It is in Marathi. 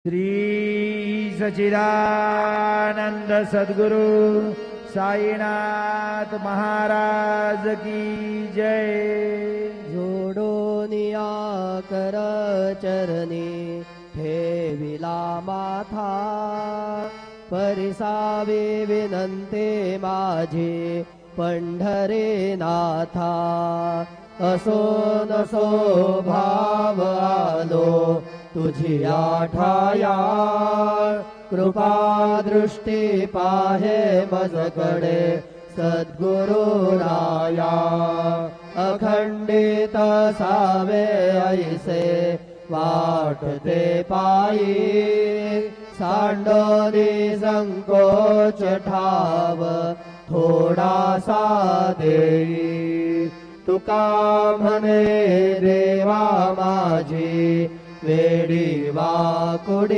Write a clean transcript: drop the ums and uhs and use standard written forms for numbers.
श्री सच्चिदानंद सद्गुरु साईनाथ महाराज की जय। जोडोनिया कर चरणी ठेविला माथा, परिसावे विनंते माझे पंढरे नाथा। असो नसो भाव आलो तुझी आठाया, कृपा दृष्टी पाहे मजकडे सद्गुरु राया। अखंडित सावे ऐसे वाटते पायी, सांडोनी संकोच ठाव थोडासा देई। तुका म्हणे देवा माझी वेडी वाकुडी,